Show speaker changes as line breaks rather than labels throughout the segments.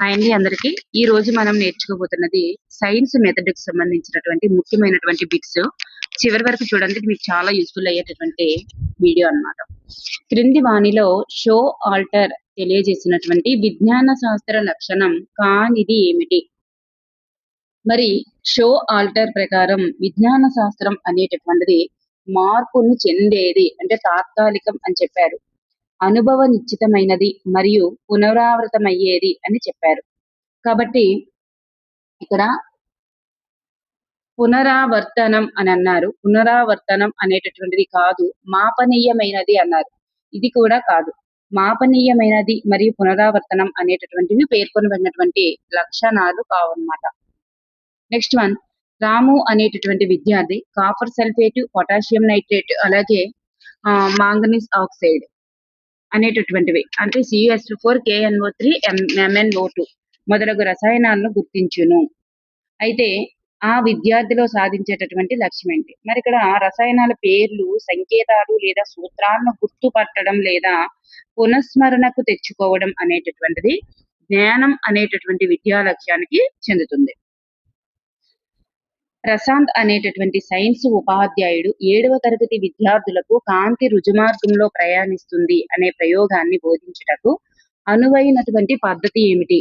Hi అండి అందరికి. ఈ రోజు మనం నేర్చుకోబోతున్నది సైన్స్ మెథడ్ కి సంబంధించినటువంటి ముఖ్యమైనటువంటి బిట్స్. చివరి వరకు చూడండి, మీకు చాలా యూస్ఫుల్ అయ్యేటటువంటి వీడియో అన్నమాట. క్రింది వాణిలో షో ఆల్టర్ తెలియజేసినటువంటి విజ్ఞాన శాస్త్ర లక్షణం కానిది ఏమిటి? మరి షో ఆల్టర్ ప్రకారం విజ్ఞాన శాస్త్రం అనేటటువంటిది మార్పును చెందేది, అంటే తాత్కాలికం అని చెప్పారు. అనుభవ నిశ్చితమైనది మరియు పునరావృతమయ్యేది అని చెప్పారు. కాబట్టి ఇక్కడ పునరావర్తనం అని అన్నారు. పునరావర్తనం అనేటటువంటిది కాదు, మాపనీయమైనది అన్నారు. ఇది కూడా కాదు. మాపనీయమైనది మరియు పునరావర్తనం అనేటటువంటివి పేర్కొనబడినటువంటి లక్షణాలు కావన్నమాట. నెక్స్ట్ వన్, రాము అనేటటువంటి విద్యార్థి కాపర్ సల్ఫేట్, పొటాషియం నైట్రేట్, అలాగే మాంగనీస్ ఆక్సైడ్ అనేటటువంటివి అంటే CuSO4, KNO3, MnO2 మొదలగు రసాయనాలను గుర్తించును. అయితే ఆ విద్యార్థిలో సాధించేటటువంటి లక్ష్యం ఏంటి? మరి ఇక్కడ రసాయనాల పేర్లు, సంకేతాలు లేదా సూత్రాలను గుర్తుపట్టడం లేదా పునఃస్మరణకు తెచ్చుకోవడం అనేటటువంటిది జ్ఞానం అనేటటువంటి విద్యా లక్ష్యానికి చెందుతుంది. ప్రశాంత్ అనేటటువంటి సైన్స్ ఉపాధ్యాయుడు 7వ తరగతి విద్యార్థులకు కాంతి రుజుమార్గంలో ప్రయాణిస్తుంది అనే ప్రయోగాన్ని బోధించుటకు అనువైనటువంటి పద్ధతి ఏమిటి?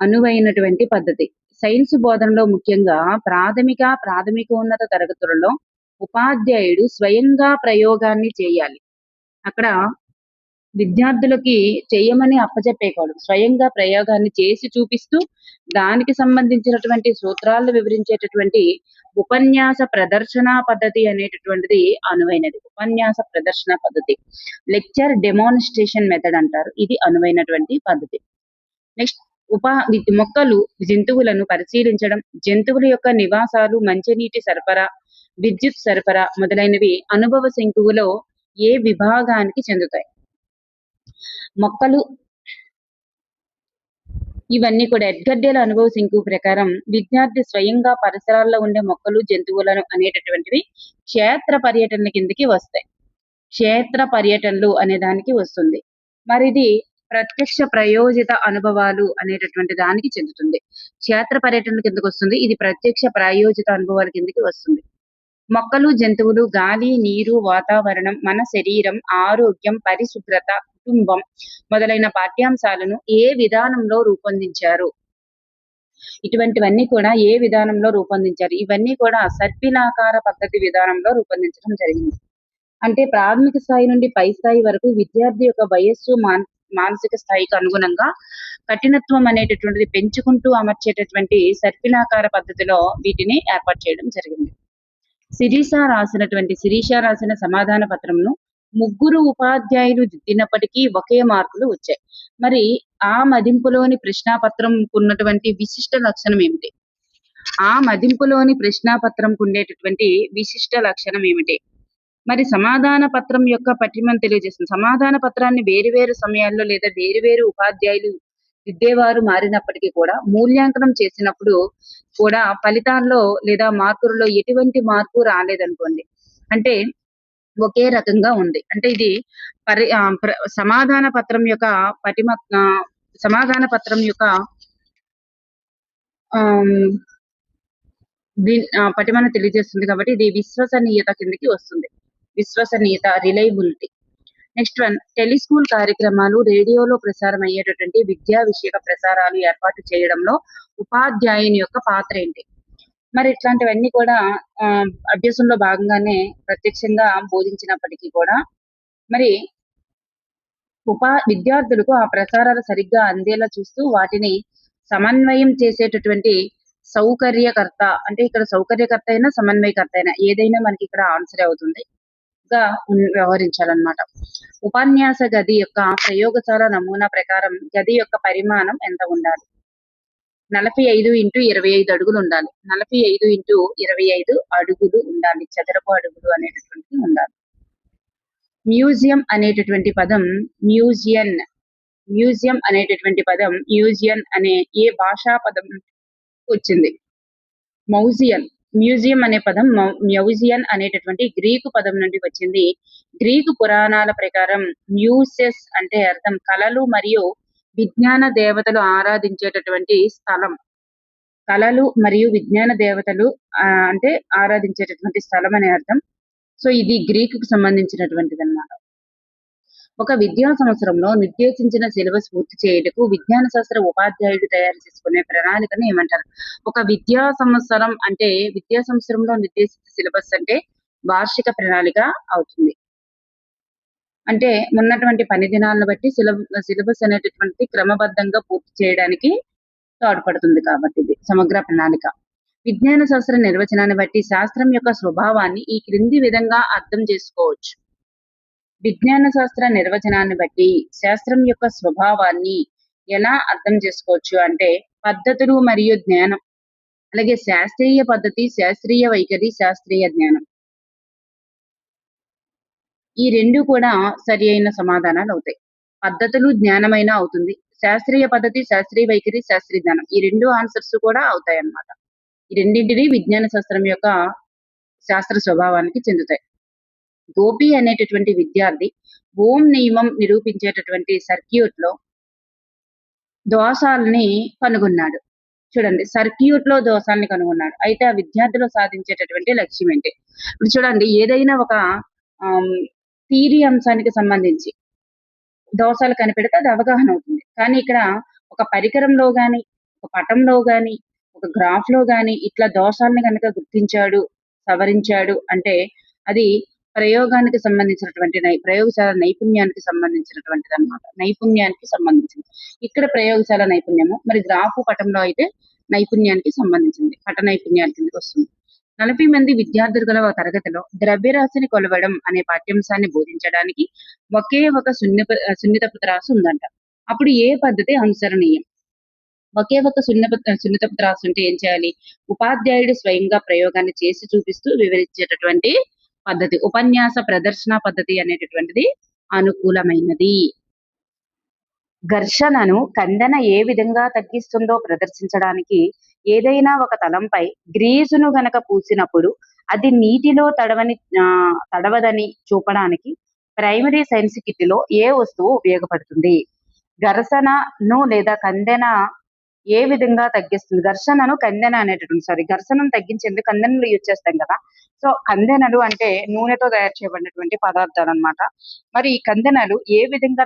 అనువైనటువంటి పద్ధతి సైన్స్ బోధనలో ముఖ్యంగా ప్రాథమికోన్నత తరగతులలో ఉపాధ్యాయుడు స్వయంగా ప్రయోగాన్ని చేయాలి. అక్కడ విద్యార్థులకి చేయమని అప్పచెప్పేయకూడదు. స్వయంగా ప్రయోగాన్ని చేసి చూపిస్తూ దానికి సంబంధించినటువంటి సూత్రాలను వివరించేటటువంటి ఉపన్యాస ప్రదర్శన పద్ధతి అనేటటువంటిది అనువైనది. ఉపన్యాస ప్రదర్శన పద్ధతి లెక్చర్ డెమాన్స్ట్రేషన్ మెథడ్ అంటారు. ఇది అనువైనటువంటి పద్ధతి. నెక్స్ట్, మొక్కలు, జంతువులను పరిశీలించడం, జంతువుల యొక్క నివాసాలు, మంచినీటి సరఫరా, విద్యుత్ సరఫరా మొదలైనవి అనుభవ శంకువులో ఏ విభాగానికి చెందుతాయి? మొక్కలు ఇవన్నీ కూడా ఎడ్గర్డేల అనుభవ శంకువు ప్రకారం విద్యార్థి స్వయంగా పరిసరాల్లో ఉండే మొక్కలు, జంతువులను అనేటటువంటివి క్షేత్ర పర్యటనల కిందకి వస్తాయి. క్షేత్ర పర్యటనలు అనే దానికి వస్తుంది. మరి ఇది ప్రత్యక్ష ప్రయోజిత అనుభవాలు అనేటటువంటి దానికి చెందుతుంది. క్షేత్ర పర్యటనల కిందకి వస్తుంది, ఇది ప్రత్యక్ష ప్రాయోజిత అనుభవాల కిందకి వస్తుంది. మొక్కలు, జంతువులు, గాలి, నీరు, వాతావరణం, మన శరీరం, ఆరోగ్యం, పరిశుభ్రత, కుటుంబం మొదలైన పాఠ్యాంశాలను ఏ విధానంలో రూపొందించారు? ఇటువంటివన్నీ కూడా ఏ విధానంలో రూపొందించారు? ఇవన్నీ కూడా సర్పిలాకార పద్ధతి విధానంలో రూపొందించడం జరిగింది. అంటే ప్రాథమిక స్థాయి నుండి పై స్థాయి వరకు విద్యార్థి యొక్క వయస్సు, మానసిక స్థాయికి అనుగుణంగా కఠినత్వం అనేటటువంటిది పెంచుకుంటూ అమర్చేటటువంటి సర్పిలాకార పద్ధతిలో వీటిని ఏర్పాటు చేయడం జరిగింది. శిరీష రాసిన సమాధాన పత్రంను 3 ఉపాధ్యాయులు దిద్దినప్పటికీ ఒకే మార్కులు వచ్చాయి. మరి ఆ మదింపులోని ప్రశ్నాపత్రం ఉన్నటువంటి విశిష్ట లక్షణం ఏమిటి? ఆ మదింపులోని ప్రశ్నాపత్రంకు ఉండేటటువంటి విశిష్ట లక్షణం ఏమిటి? మరి సమాధాన పత్రం యొక్క పఠిమను తెలియజేస్తుంది. సమాధాన పత్రాన్ని వేరు సమయాల్లో లేదా వేరు ఉపాధ్యాయులు దిద్దేవారు మారినప్పటికీ కూడా మూల్యాంకనం చేసినప్పుడు కూడా ఫలితాల్లో లేదా మార్కులలో ఎటువంటి మార్పు రాలేదనుకోండి, అంటే ఒకే రకంగా ఉంది. అంటే ఇది సమాధాన పత్రం యొక్క పటిమను తెలియజేస్తుంది. కాబట్టి ఇది విశ్వసనీయత కిందకి వస్తుంది. విశ్వసనీయత, రిలయబిలిటీ. నెక్స్ట్ వన్, టెలిస్కూల్ కార్యక్రమాలు, రేడియోలో ప్రసారం అయ్యేటటువంటి విద్యా విషయక ప్రసారాలు ఏర్పాటు చేయడంలో ఉపాధ్యాయుని యొక్క పాత్ర ఏంటి? మరి ఇట్లాంటివన్నీ కూడా అభ్యాసంలో భాగంగానే ప్రత్యక్షంగా బోధించినప్పటికీ కూడా మరి విద్యార్థులకు ఆ ప్రసారాలు సరిగ్గా అందేలా చూస్తూ వాటిని సమన్వయం చేసేటటువంటి సౌకర్యకర్త, అంటే ఇక్కడ సౌకర్యకర్త అయినా సమన్వయకర్త అయినా ఏదైనా మనకి ఇక్కడ ఆన్సర్ అవుతుంది గా వ్యవహరించాలన్నమాట. ఉపన్యాస గది యొక్క ప్రయోగశాల నమూనా ప్రకారం గది యొక్క పరిమాణం ఎంత ఉండాలి? 45x25 అడుగులు ఉండాలి. 45x25 అడుగులు ఉండాలి. చదరపు అడుగులు అనేటటువంటిది ఉండాలి. మ్యూజియం అనేటటువంటి పదం మ్యూజియన్ అనే ఏ భాషా పదం వచ్చింది? మ్యూజియం అనే పదం మ్యూజియన్ అనేటటువంటి గ్రీకు పదం నుండి వచ్చింది. గ్రీకు పురాణాల ప్రకారం మ్యూసెస్ అంటే అర్థం కళలు మరియు విజ్ఞాన దేవతలు ఆరాధించేటటువంటి స్థలం. కళలు మరియు విజ్ఞాన దేవతలు అంటే ఆరాధించేటటువంటి స్థలం అనే అర్థం. సో ఇది గ్రీకుకు సంబంధించినటువంటిదన్నమాట. ఒక విద్యా సంవత్సరంలో నిర్దేశించిన సిలబస్ పూర్తి చేయుటకు విజ్ఞాన శాస్త్ర ఉపాధ్యాయుడు తయారు చేసుకునే ప్రణాళికను ఏమంటారు? ఒక విద్యా సంవత్సరంలో నిర్దేశిత సిలబస్ అంటే వార్షిక ప్రణాళిక అవుతుంది. అంటే ఉన్నటువంటి పని దినాలను బట్టి సిలబస్ అనేటటువంటి క్రమబద్ధంగా పూర్తి చేయడానికి తోడ్పడుతుంది కాబట్టి ఇది సమగ్ర ప్రణాళిక. విజ్ఞాన శాస్త్ర నిర్వచనాన్ని బట్టి శాస్త్రం యొక్క స్వభావాన్ని ఈ క్రింది విధంగా అర్థం చేసుకోవచ్చు. విజ్ఞాన శాస్త్ర నిర్వచనాన్ని బట్టి శాస్త్రం యొక్క స్వభావాన్ని ఎలా అర్థం చేసుకోవచ్చు అంటే పద్ధతులు మరియు జ్ఞానం, అలాగే శాస్త్రీయ పద్ధతి, శాస్త్రీయ వైఖరి, శాస్త్రీయ జ్ఞానం, ఈ రెండు కూడా సరి అయిన సమాధానాలు అవుతాయి. పద్ధతులు జ్ఞానమైనా అవుతుంది, శాస్త్రీయ పద్ధతి, శాస్త్రీయ వైఖరి, శాస్త్రీయ జ్ఞానం, ఈ రెండు ఆన్సర్స్ కూడా అవుతాయి అన్నమాట. ఈ రెండింటివి విజ్ఞాన శాస్త్రం యొక్క శాస్త్ర స్వభావానికి చెందుతాయి. గోపి అనేటటువంటి విద్యార్థి ఓం నియమం నిరూపించేటటువంటి సర్క్యూట్ లో దోషాలని కనుగొన్నాడు. చూడండి, సర్క్యూట్ లో దోషాలని కనుగొన్నాడు. అయితే ఆ విద్యార్థిలో సాధించేటటువంటి లక్ష్యం ఏంటి? ఇప్పుడు చూడండి, ఏదైనా ఒక థియరీ అంశానికి సంబంధించి దోషాలు కనిపెడితే అది అవగాహన అవుతుంది. కానీ ఇక్కడ ఒక పరికరంలో గాని, ఒక పటంలో గాని, ఒక గ్రాఫ్ లో గాని ఇట్లా దోషాలను కనుక గుర్తించాడు, సవరించాడు అంటే అది ప్రయోగానికి సంబంధించినటువంటి ప్రయోగశాల నైపుణ్యానికి సంబంధించినటువంటిది అన్నమాట. నైపుణ్యానికి సంబంధించింది. ఇక్కడ ప్రయోగశాల నైపుణ్యము, మరి గ్రాఫ్ పటంలో అయితే నైపుణ్యానికి సంబంధించింది, పట నైపుణ్యాల కిందకి వస్తుంది. 40 మంది విద్యార్థులు గల ఒక తరగతిలో ద్రవ్యరాశిని కొలవడం అనే పాఠ్యాంశాన్ని బోధించడానికి ఒకే ఒక సున్నితపు త్రాసు ఉందంట. అప్పుడు ఏ పద్ధతి అనుసరణీయం? ఒకే ఒక సున్నితపు త్రాసు ఉంటే ఏం చేయాలి? ఉపాధ్యాయుడు స్వయంగా ప్రయోగాన్ని చేసి చూపిస్తూ వివరించేటటువంటి పద్ధతి, ఉపన్యాస ప్రదర్శన పద్ధతి అనేటటువంటిది అనుకూలమైనది. ఘర్షణను కందెన ఏ విధంగా తగ్గిస్తుందో ప్రదర్శించడానికి ఏదైనా ఒక తలంపై గ్రీజును గనక పూసినప్పుడు అది నీటిలో తడవదని చూపడానికి ప్రైమరీ సైన్స్ కిట్ లో ఏ వస్తువు ఉపయోగపడుతుంది? ఘర్షణను లేదా కందెన ఏ విధంగా తగ్గిస్తుంది? ఘర్షణను ఘర్షణను తగ్గించేందుకు కందెనలు యూజ్ చేస్తాం కదా. సో కందెనలు అంటే నూనెతో తయారు చేయబడినటువంటి పదార్థాలు అన్నమాట. మరి ఈ కందెనలు ఏ విధంగా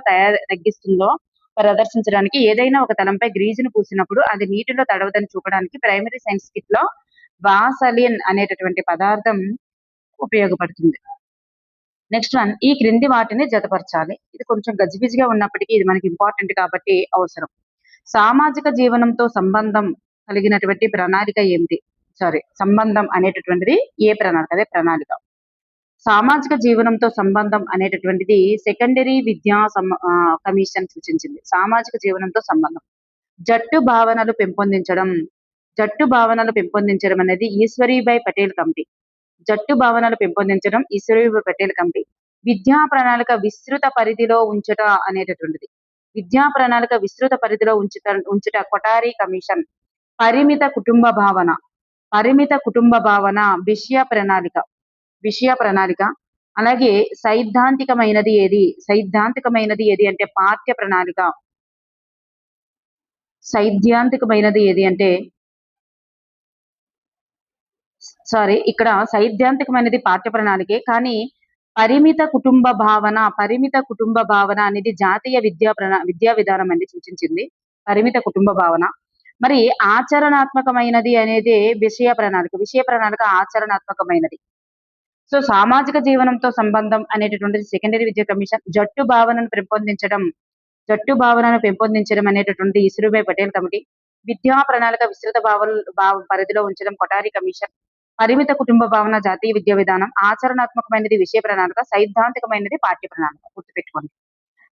తగ్గిస్తుందో ప్రదర్శించడానికి ఏదైనా ఒక తలంపై గ్రీజును పూసినప్పుడు అది నీటిలో తడవదని చూపడానికి ప్రైమరీ సైన్స్ కిట్ లో వాసలిన్ అనేటటువంటి పదార్థం ఉపయోగపడుతుంది. నెక్స్ట్ వన్, ఈ క్రింది వాటిని జతపరచాలి. ఇది కొంచెం గజిబిజిగా ఉన్నప్పటికీ ఇది మనకి ఇంపార్టెంట్ కాబట్టి అవసరం. సామాజిక జీవనంతో సంబంధం కలిగినటువంటి ప్రణాళిక ఏమిటి? సంబంధం అనేటటువంటిది ఏ ప్రణాళిక? అదే ప్రణాళిక. సామాజిక జీవనంతో సంబంధం అనేటటువంటిది సెకండరీ విద్యా కమిషన్ సూచించింది. సామాజిక జీవనంతో సంబంధం. జట్టు భావనలు పెంపొందించడం అనేది ఈశ్వరీబాయి పటేల్ కమిటీ. జట్టు భావనలు పెంపొందించడం ఈశ్వరీబాయి పటేల్ కమిటీ. విద్యా ప్రణాళిక విస్తృత పరిధిలో ఉంచుట అనేటటువంటిది. విద్యా ప్రణాళిక విస్తృత పరిధిలో ఉంచుట కొఠారి కమిషన్. పరిమిత కుటుంబ భావన విషయ ప్రణాళిక. అలాగే సైద్ధాంతికమైనది ఏది అంటే పాఠ్య ప్రణాళిక. ఇక్కడ సైద్ధాంతికమైనది పాఠ్య ప్రణాళికే, కానీ పరిమిత కుటుంబ భావన అనేది జాతీయ విద్యా విధానం అనేది సూచించింది. పరిమిత కుటుంబ భావన. మరి ఆచరణాత్మకమైనది అనేది విషయ ప్రణాళిక ఆచరణాత్మకమైనది. సో సామాజిక జీవనంతో సంబంధం అనేటటువంటిది సెకండరీ విద్యా కమిషన్. జట్టు భావనను పెంపొందించడం అనేటటువంటి ఈశ్వరీబాయి పటేల్ కమిటీ. విద్యా ప్రణాళిక విస్తృత పరిధిలో ఉంచడం కొఠారి కమిషన్. పరిమిత కుటుంబ భావన జాతీయ విద్యా విధానం. ఆచరణాత్మకమైనది విషయ ప్రణాళిక. సైద్ధాంతికమైనది పాఠ్య ప్రణాళిక. గుర్తుపెట్టుకోండి.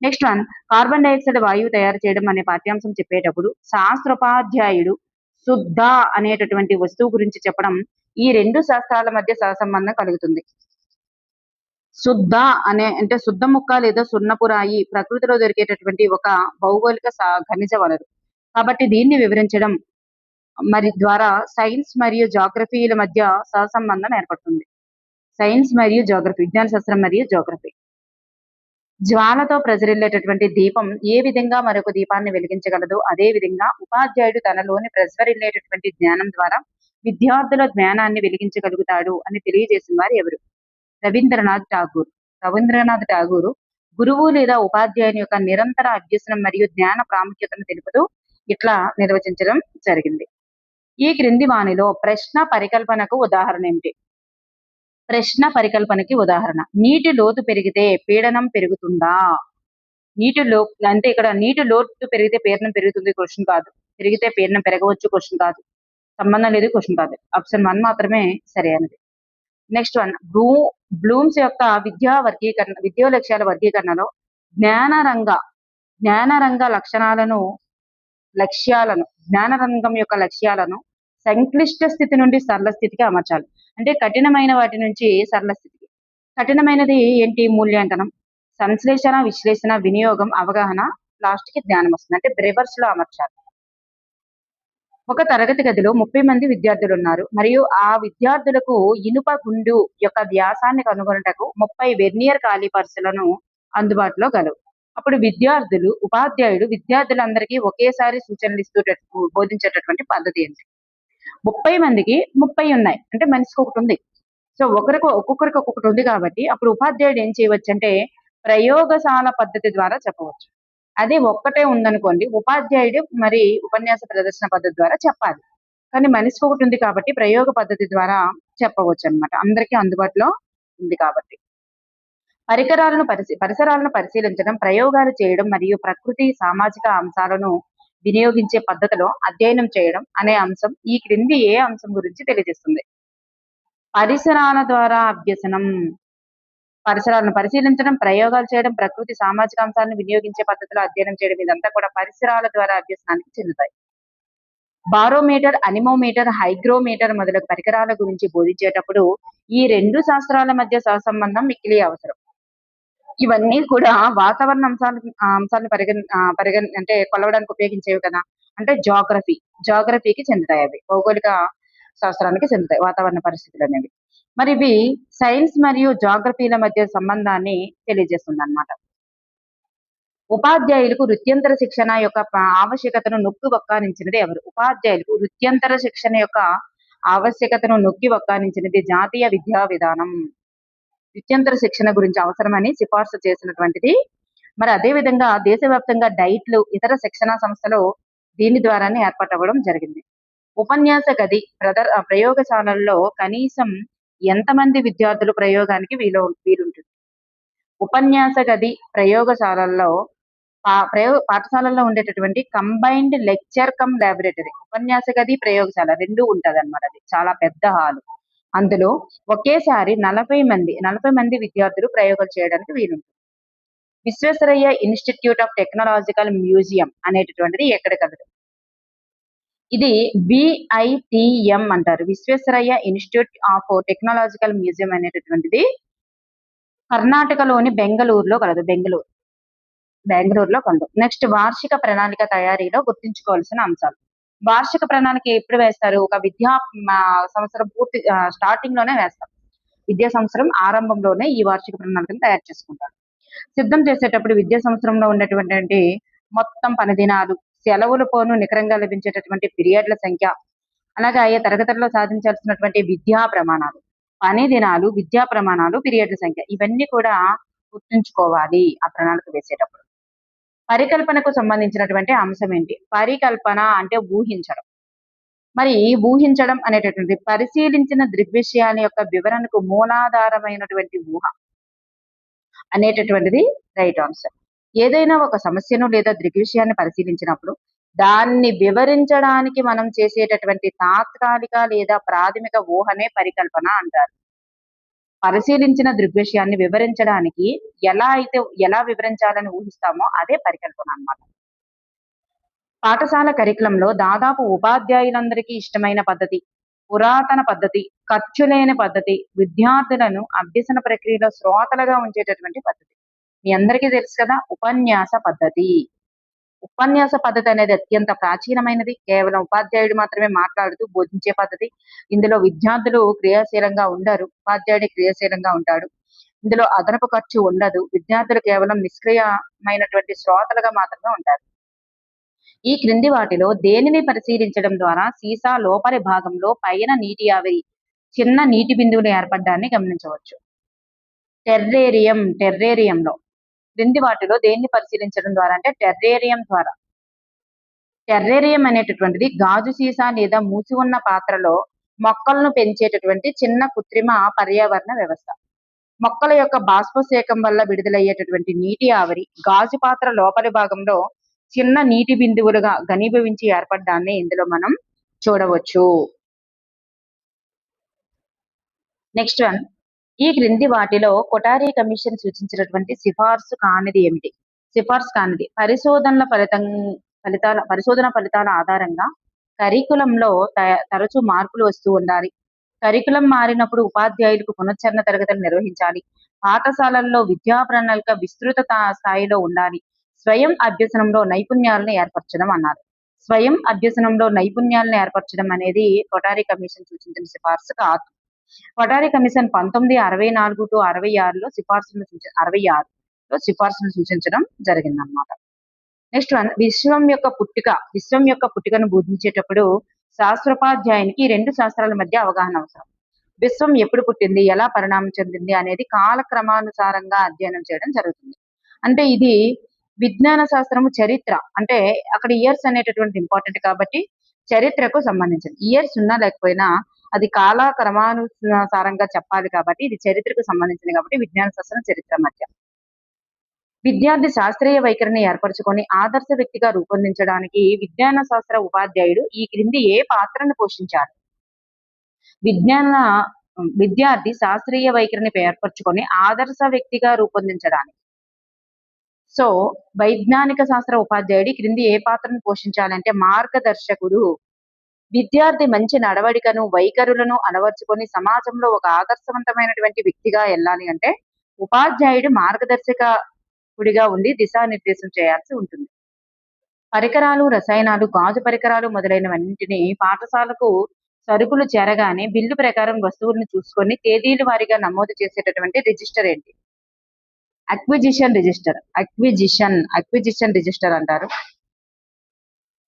నెక్స్ట్ వన్, కార్బన్ డైఆక్సైడ్ వాయువు తయారు చేయడం అనే పాఠ్యాంశం చెప్పేటప్పుడు శాస్త్రోపాధ్యాయుడు శుద్ధ అనేటటువంటి వస్తువు గురించి చెప్పడం ఈ రెండు శాస్త్రాల మధ్య సహసంబంధం కలుగుతుంది. శుద్ధ అంటే శుద్ధ ముక్క లేదా సున్నపు రాయి ప్రకృతిలో దొరికేటటువంటి ఒక భౌగోళిక ఖనిజ వనరు కాబట్టి దీన్ని వివరించడం ద్వారా సైన్స్ మరియు జాగ్రఫీల మధ్య సహసంబంధం ఏర్పడుతుంది. సైన్స్ మరియు జాగ్రఫీ, విజ్ఞాన శాస్త్రం మరియు జాగ్రఫీ. జ్వాలతో ప్రజ్వరిల్లేటటువంటి దీపం ఏ విధంగా మరొక దీపాన్ని వెలిగించగలదో అదే విధంగా ఉపాధ్యాయుడు తనలోని ప్రజ్వరిల్లేటటువంటి జ్ఞానం ద్వారా విద్యార్థుల జ్ఞానాన్ని వెలిగించగలుగుతాడు అని తెలియజేసిన వారు ఎవరు? రవీంద్రనాథ్ ఠాగూర్. రవీంద్రనాథ్ ఠాగూర్ గురువు లేదా ఉపాధ్యాయుని యొక్క నిరంతర అభ్యసనం మరియు జ్ఞాన ప్రాముఖ్యతను తెలుపుతూ ఇట్లా నిర్వచించడం జరిగింది. ఈ క్రింది వానిలో ప్రశ్న పరికల్పనకు ఉదాహరణ ఏమిటి? ప్రశ్న పరికల్పనకి ఉదాహరణ నీటి లోతు పెరిగితే పీడనం పెరుగుతుందా? అంటే ఇక్కడ నీటి లోతు పెరిగితే పీడనం పెరుగుతుంది క్వశ్చన్ కాదు. పెరిగితే పీడనం పెరగవచ్చు క్వశ్చన్ కాదు. సంబంధం లేదు క్వశ్చన్ కాదు. ఆప్షన్ 1 మాత్రమే సరైనది. నెక్స్ట్ వన్ బ్లూమ్స్ యొక్క విద్యా లక్ష్యాల వర్గీకరణలో జ్ఞానరంగ జ్ఞానరంగం యొక్క లక్ష్యాలను సంక్లిష్ట స్థితి నుండి సరళ స్థితికి అమర్చాలి. అంటే కఠినమైన వాటి నుంచి సరళ స్థితికి. కఠినమైనది ఏంటి? మూల్యాంకనం, సంశ్లేషణ, విశ్లేషణ, వినియోగం, అవగాహన, లాస్ట్ కి జ్ఞానం వస్తుంది. అంటే రివర్స్ లో అమర్చాలి. ఒక తరగతి గదిలో 30 మంది విద్యార్థులు ఉన్నారు మరియు ఆ విద్యార్థులకు ఇనుప గుండు యొక్క వ్యాసాన్ని కనుగొనుటకు 30 వెర్నియర్ కాలిపర్సులను అందుబాటులో గలవు. అప్పుడు ఉపాధ్యాయుడు విద్యార్థులందరికీ ఒకేసారి సూచనలు బోధించేటటువంటి పద్ధతి ఏంటి? 30 మందికి 30 ఉన్నాయి. అంటే మనిషికి ఒకటి ఉంది. సో ఒక్కొక్కరికి ఒక్కొక్కటి ఉంది కాబట్టి అప్పుడు ఉపాధ్యాయుడు ఏం చేయవచ్చు అంటే ప్రయోగశాల పద్ధతి ద్వారా చెప్పవచ్చు. అదే ఒక్కటే ఉందనుకోండి, ఉపాధ్యాయుడు మరి ఉపన్యాస ప్రదర్శన పద్ధతి ద్వారా చెప్పాలి. కానీ మనిషికి ఒకటి ఉంది కాబట్టి ప్రయోగ పద్ధతి ద్వారా చెప్పవచ్చు అన్నమాట. అందరికీ అందుబాటులో ఉంది కాబట్టి. పరిసరాలను పరిశీలించడం, ప్రయోగాలు చేయడం మరియు ప్రకృతి సామాజిక అంశాలను వినియోగించే పద్ధతిలో అధ్యయనం చేయడం అనే అంశం ఈ క్రింది ఏ అంశం గురించి తెలియజేస్తుంది? పరిసరాల ద్వారా అభ్యసనం. పరిసరాలను పరిశీలించడం, ప్రయోగాలు చేయడం, ప్రకృతి సామాజిక అంశాలను వినియోగించే పద్ధతిలో అధ్యయనం చేయడం ఇదంతా కూడా పరిసరాల ద్వారా అభ్యసనానికి చెందుతాయి. బారోమీటర్, అనిమోమీటర్, హైగ్రోమీటర్ మొదలగు పరికరాల గురించి బోధించేటప్పుడు ఈ 2 శాస్త్రాల మధ్య సహసంబంధం మిక్కిలి అవసరం. ఇవన్నీ కూడా వాతావరణ అంశాలను అంటే కొలవడానికి ఉపయోగించేవి కదా. అంటే జాగ్రఫీకి చెందుతాయి అవి. భౌగోళిక శాస్త్రానికి చెందుతాయి వాతావరణ పరిస్థితులు అనేవి. మరి ఇవి సైన్స్ మరియు జాగ్రఫీల మధ్య సంబంధాన్ని తెలియజేస్తుంది అన్నమాట. ఉపాధ్యాయులకు వృత్యంతర శిక్షణ యొక్క ఆవశ్యకతను నొక్కి వక్కానించినది ఎవరు? ఉపాధ్యాయులకు వృత్యంతర శిక్షణ యొక్క ఆవశ్యకతను నొక్కి వక్కానించినది జాతీయ విద్యా విధానం. వృత్యంతర శిక్షణ గురించి అవసరమని సిఫార్సు చేసినటువంటిది. మరి అదే విధంగా దేశవ్యాప్తంగా డైట్లు ఇతర శిక్షణా సంస్థలు దీని ద్వారానే ఏర్పాటవ్వడం జరిగింది. ఉపన్యాస గది ప్రయోగశాలల్లో కనీసం ఎంతమంది విద్యార్థులు ప్రయోగానికి వీలుంటుంది? ఉపన్యాస గది ప్రయోగశాలల్లో పాఠశాలల్లో ఉండేటటువంటి కంబైన్డ్ లెక్చర్ కమ్ లాబొరేటరీ, ఉపన్యాస గది ప్రయోగశాల 2 ఉంటది అన్నమాట. అది చాలా పెద్ద హాలు. అందులో ఒకేసారి 40 మంది విద్యార్థులు ప్రయోగాలు చేయడానికి వీలుంటుంది. Visvesvaraya institute of technological museum అనేటటువంటిది ఎక్కడ కలదు? ఇది VITM అంటారు. Visvesvaraya institute of technological museum అనేటటువంటిది కర్ణాటకలోని బెంగళూరులో కలదు. బెంగళూరులో కలదు. నెక్స్ట్ వార్షిక ప్రణాళిక తయారీలో గుర్తుంచుకోవాల్సిన అంశాలు. వార్షిక ప్రణాళిక ఎప్పుడు వేస్తారు? ఒక విద్యా సంవత్సరం స్టార్టింగ్ లోనే వేస్తారు. విద్యా సంవత్సరం ఆరంభంలోనే ఈ వార్షిక ప్రణాళికను తయారు చేసుకుంటారు. సిద్ధం చేసేటప్పుడు విద్యా సంవత్సరంలో ఉన్నటువంటి మొత్తం పని దినాలు, సెలవులు పోను నికరంగా లభించేటటువంటి పీరియడ్ల సంఖ్య, అలాగే ఆయా తరగతుల్లో సాధించాల్సినటువంటి విద్యా ప్రమాణాలు, పని దినాలు, విద్యా ప్రమాణాలు, పీరియడ్ల సంఖ్య ఇవన్నీ కూడా గుర్తుంచుకోవాలి ఆ ప్రణాళిక వేసేటప్పుడు. పరికల్పనకు సంబంధించినటువంటి అంశం ఏంటి? పరికల్పన అంటే ఊహించడం. మరి ఊహించడం అనేటటువంటి పరిశీలించిన దృగ్విషయాల యొక్క వివరణకు మూలాధారమైనటువంటి ఊహ అనేటటువంటిది రైట్ ఆన్సర్. ఏదైనా ఒక సమస్యను లేదా దృగ్విషయాన్ని పరిశీలించినప్పుడు దాన్ని వివరించడానికి మనం చేసేటటువంటి తాత్కాలిక లేదా ప్రాథమిక ఊహనే పరికల్పన అంటారు. పరిశీలించిన దృగ్విషయాన్ని వివరించడానికి ఎలా వివరించాలని ఊహిస్తామో అదే పరికల్పన అన్నమాట. పాఠశాల కరికులంలో దాదాపు ఉపాధ్యాయులందరికీ ఇష్టమైన పద్ధతి, పురాతన పద్ధతి, ఖర్చు లేని పద్ధతి, విద్యార్థులను అభ్యసన ప్రక్రియలో శ్రోతలుగా ఉంచేటటువంటి పద్ధతి. మీ అందరికీ తెలుసు కదా, ఉపన్యాస పద్ధతి. ఉపన్యాస పద్ధతి అనేది అత్యంత ప్రాచీనమైనది. కేవలం ఉపాధ్యాయుడు మాత్రమే మాట్లాడుతూ బోధించే పద్ధతి. ఇందులో విద్యార్థులు క్రియాశీలంగా ఉండరు, ఉపాధ్యాయుడే క్రియాశీలంగా ఉంటాడు. ఇందులో అదనపు ఖర్చు ఉండదు. విద్యార్థులు కేవలం నిష్క్రియమైనటువంటి శ్రోతలుగా మాత్రమే ఉంటారు. ఈ క్రింది వాటిలో దేనిని పరిశీలించడం ద్వారా సీసా లోపలి భాగంలో పైన నీటి ఆవిరి చిన్న నీటి బిందువులు ఏర్పడడాన్ని గమనించవచ్చు. టెర్రేరియంలో క్రింది వాటిలో దేన్ని పరిశీలించడం ద్వారా అంటే టెర్రేరియం ద్వారా. టెర్రేరియం అనేటటువంటిది గాజు సీసా లేదా మూసి ఉన్న పాత్రలో మొక్కలను పెంచేటటువంటి చిన్న కృత్రిమ పర్యావరణ వ్యవస్థ. మొక్కల యొక్క బాష్పశేకం వల్ల విడుదలయ్యేటటువంటి నీటి ఆవిరి గాజు పాత్ర లోపలి భాగంలో చిన్న నీటి బిందువులుగా ఘనీభవించి ఏర్పడడాన్ని ఇందులో మనం చూడవచ్చు. నెక్స్ట్ వన్, ఈ క్రింది వాటిలో కొఠారి కమిషన్ సూచించినటువంటి సిఫార్సు కానిది ఏమిటి? సిఫార్సు కానిది పరిశోధన ఫలితాల ఆధారంగా కరికులంలో తరచూ మార్పులు వస్తూ ఉండాలి. కరికులం మారినప్పుడు ఉపాధ్యాయులకు పునశ్చరణ తరగతులు నిర్వహించాలి. పాఠశాలల్లో విద్యా ప్రణాళిక విస్తృత స్థాయిలో ఉండాలి. స్వయం అభ్యసనంలో నైపుణ్యాలను ఏర్పరచడం అన్నారు. స్వయం అభ్యసనంలో నైపుణ్యాలను ఏర్పరచడం అనేది కొఠారి కమిషన్ సూచించిన సిఫార్సు కాదు. కొఠారి కమిషన్ 1964 to 66లో సిఫార్సులు సూచించడం జరిగిందన్నమాట. నెక్స్ట్ వన్, విశ్వం యొక్క పుట్టుకను బోధించేటప్పుడు శాస్త్రోపాధ్యాయునికి రెండు శాస్త్రాల మధ్య అవగాహన అవసరం. విశ్వం ఎప్పుడు పుట్టింది, ఎలా పరిణామం చెందింది అనేది కాలక్రమానుసారంగా అధ్యయనం చేయడం జరుగుతుంది. అంటే ఇది విజ్ఞాన శాస్త్రము చరిత్ర, అంటే అక్కడ ఇయర్స్ అనేటటువంటి ఇంపార్టెంట్ కాబట్టి చరిత్రకు సంబంధించింది. ఇయర్స్ ఉన్నా లేకపోయినా అది కాలక్రమానుసారంగా చెప్పాలి కాబట్టి ఇది చరిత్రకు సంబంధించింది కాబట్టి విజ్ఞాన శాస్త్రం చరిత్ర మధ్య. విద్యార్థి శాస్త్రీయ వైఖరిని ఏర్పరచుకొని ఆదర్శ వ్యక్తిగా రూపొందించడానికి విజ్ఞాన శాస్త్ర ఉపాధ్యాయుడు ఈ క్రింది ఏ పాత్రను పోషించారు? విద్యార్థి శాస్త్రీయ వైఖరిని ఏర్పరచుకొని ఆదర్శ వ్యక్తిగా రూపొందించడానికి. సో వైజ్ఞానిక శాస్త్ర ఉపాధ్యాయుడు క్రింది ఏ పాత్రను పోషించాలంటే మార్గదర్శకుడు. విద్యార్థి మంచి నడవడికను వైఖరులను అలవర్చుకొని సమాజంలో ఒక ఆదర్శవంతమైనటువంటి వ్యక్తిగా వెళ్ళాలి అంటే ఉపాధ్యాయుడు మార్గదర్శకుడిగా ఉండి దిశానిర్దేశం చేయాల్సి ఉంటుంది. పరికరాలు, రసాయనాలు, గాజు పరికరాలు మొదలైనవన్నింటినీ పాఠశాలకు సరుకులు చేరగానే బిల్లు ప్రకారం వస్తువులను చూసుకొని తేదీల వారీగా నమోదు చేసేటటువంటి రిజిస్టర్ ఏంటి? అక్విజిషన్ రిజిస్టర్ అంటారు.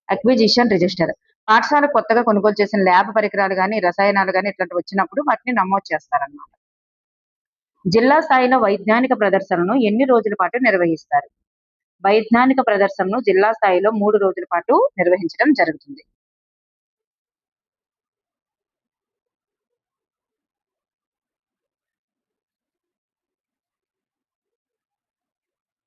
Acquisition register. పాఠశాల కొత్తగా కొనుగోలు చేసిన ల్యాబ్ పరికరాలు కానీ రసాయనాలు కానీ ఇట్లాంటివి వచ్చినప్పుడు వాటిని నమోదు చేస్తారన్నమాట. జిల్లా స్థాయిలో వైజ్ఞానిక ప్రదర్శనను ఎన్ని రోజుల పాటు నిర్వహిస్తారు? వైజ్ఞానిక ప్రదర్శనను జిల్లా స్థాయిలో 3 రోజుల పాటు నిర్వహించడం జరుగుతుంది.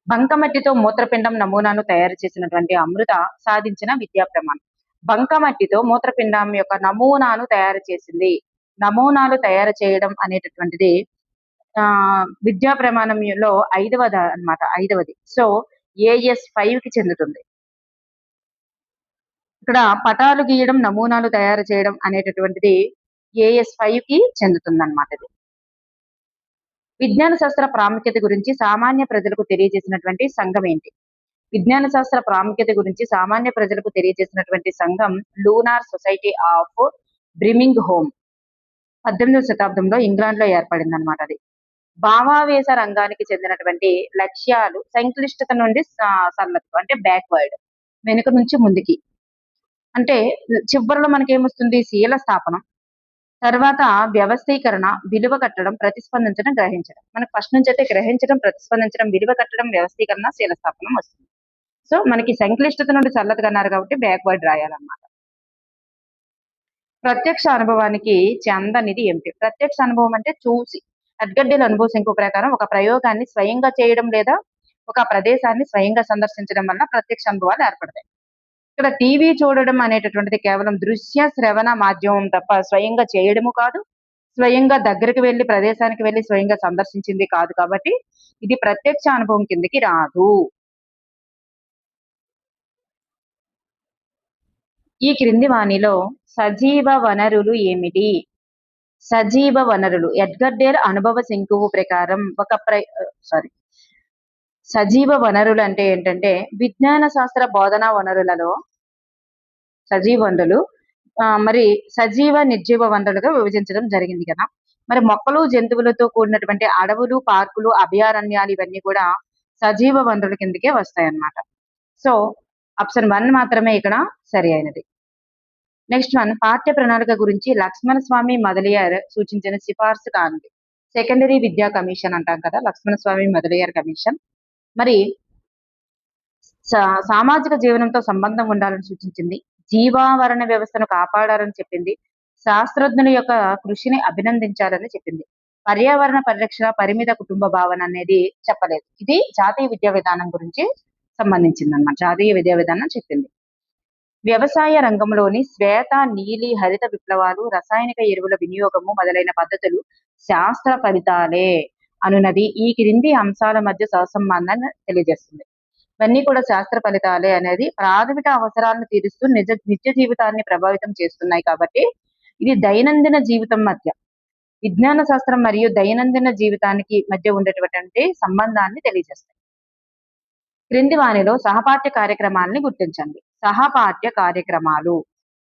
బంకమట్టితో మూత్రపిండం నమూనాను తయారు చేసినటువంటి అమృత సాధించిన విద్యా ప్రమాణం. బంకమట్టితో మూత్రపిండం యొక్క నమూనాను తయారు చేసింది. నమూనాలు తయారు చేయడం అనేటటువంటిది విద్యా ప్రమాణంలో 5వది అన్నమాట. 5వది. సో AS 5కి చెందుతుంది. ఇక్కడ పటాలు గీయడం, నమూనాలు తయారు చేయడం అనేటటువంటిది AS 5కి చెందుతుంది అన్నమాట. ఇది విజ్ఞాన శాస్త్ర ప్రాముఖ్యత గురించి సామాన్య ప్రజలకు తెలియజేసినటువంటి సంఘం ఏంటి? విజ్ఞాన శాస్త్ర ప్రాముఖ్యత గురించి సామాన్య ప్రజలకు తెలియజేసినటువంటి సంఘం Lunar Society of Birmingham. 18వ శతాబ్దంలో ఇంగ్లాండ్ లో ఏర్పడింది అన్నమాట. అది భావావేశ రంగానికి చెందినటువంటి లక్ష్యాలు సంక్లిష్టత నుండి సరళతకు, అంటే బ్యాక్వర్డ్, వెనుక నుంచి ముందుకి. అంటే చివరిలో మనకి ఏమొస్తుంది? శీల స్థాపనం, తర్వాత వ్యవస్థీకరణ, విలువ కట్టడం, ప్రతిస్పందించడం, గ్రహించడం. మనకు ఫస్ట్ నుంచి అయితే గ్రహించడం, ప్రతిస్పందించడం, విలువ కట్టడం, వ్యవస్థీకరణ, శీల స్థాపనం వస్తుంది. సో మనకి సంక్లిష్టత నుండి సరళతగా అన్నారు కాబట్టి బ్యాక్వర్డ్ రాయాలన్నమాట. ప్రత్యక్ష అనుభవానికి చెందనిది ఏమిటి? ప్రత్యక్ష అనుభవం అంటే చూసి. ఎడ్గర్ అనుభవ శంకు ప్రకారం ఒక ప్రయోగాన్ని స్వయంగా చేయడం లేదా ఒక ప్రదేశాన్ని స్వయంగా సందర్శించడం వల్ల ప్రత్యక్ష అనుభవాలు ఏర్పడతాయి. ఇక్కడ టీవీ చూడడం అనేటటువంటిది కేవలం దృశ్య శ్రవణ మాధ్యమం తప్ప స్వయంగా చేయడము కాదు, స్వయంగా దగ్గరికి వెళ్ళి ప్రదేశానికి వెళ్ళి స్వయంగా సందర్శించింది కాదు. కాబట్టి ఇది ప్రత్యక్ష అనుభవం కిందకి రాదు. ఈ క్రింది వాణిలో సజీవ వనరులు ఏమిటి? సజీవ వనరులు ఎడ్గర్ అనుభవ శంకువు ప్రకారం సజీవ వనరులు అంటే ఏంటంటే విజ్ఞాన శాస్త్ర బోధనా వనరులలో సజీవ వనరులు మరి సజీవ నిర్జీవ వనరులుగా విభజించడం జరిగింది కదా. మరి మొక్కలు జంతువులతో కూడినటువంటి అడవులు, పార్కులు, అభయారణ్యాలు ఇవన్నీ కూడా సజీవ వనరుల కిందకే వస్తాయన్నమాట. సో ఆప్షన్ 1 మాత్రమే ఇక్కడ సరి అయినది. నెక్స్ట్ వన్, పాఠ్య ప్రణాళిక గురించి లక్ష్మణ స్వామి మొదలయ్యార్ సూచించిన సిఫార్సు కానిది. సెకండరీ విద్యా కమిషన్ అంటాం కదా, లక్ష్మణ స్వామి మొదలయ్యార్ కమిషన్. మరి సామాజిక జీవనంతో సంబంధం ఉండాలని సూచించింది. జీవావరణ వ్యవస్థను కాపాడాలని చెప్పింది. శాస్త్రజ్ఞుల యొక్క కృషిని అభినందించాలని చెప్పింది. పర్యావరణ పరిరక్షణ, పరిమిత కుటుంబ భావన అనేది చెప్పలేదు. ఇది జాతీయ విద్యా విధానం గురించి సంబంధించింది అన్నమాట. జాతీయ విద్యా విధానం చెప్పింది. వ్యవసాయ రంగంలోని శ్వేత, నీలి, హరిత విప్లవాలు, రసాయనిక ఎరువుల వినియోగము మొదలైన పద్ధతులు శాస్త్ర ఫలితాలే అనున్నది ఈ క్రింది అంశాల మధ్య సహసంబంధాన్ని తెలియజేస్తుంది. ఇవన్నీ కూడా శాస్త్ర ఫలితాలే అనేది ప్రాథమిక అవసరాలను తీరుస్తూ నిత్య జీవితాన్ని ప్రభావితం చేస్తున్నాయి కాబట్టి ఇది దైనందిన జీవితం మధ్య, విజ్ఞాన శాస్త్రం మరియు దైనందిన జీవితానికి మధ్య ఉండేటటువంటి సంబంధాన్ని తెలియజేస్తాయి. క్రింది వానిలో సహపాఠ్య కార్యక్రమాలని గుర్తించండి. సహపాఠ్య కార్యక్రమాలు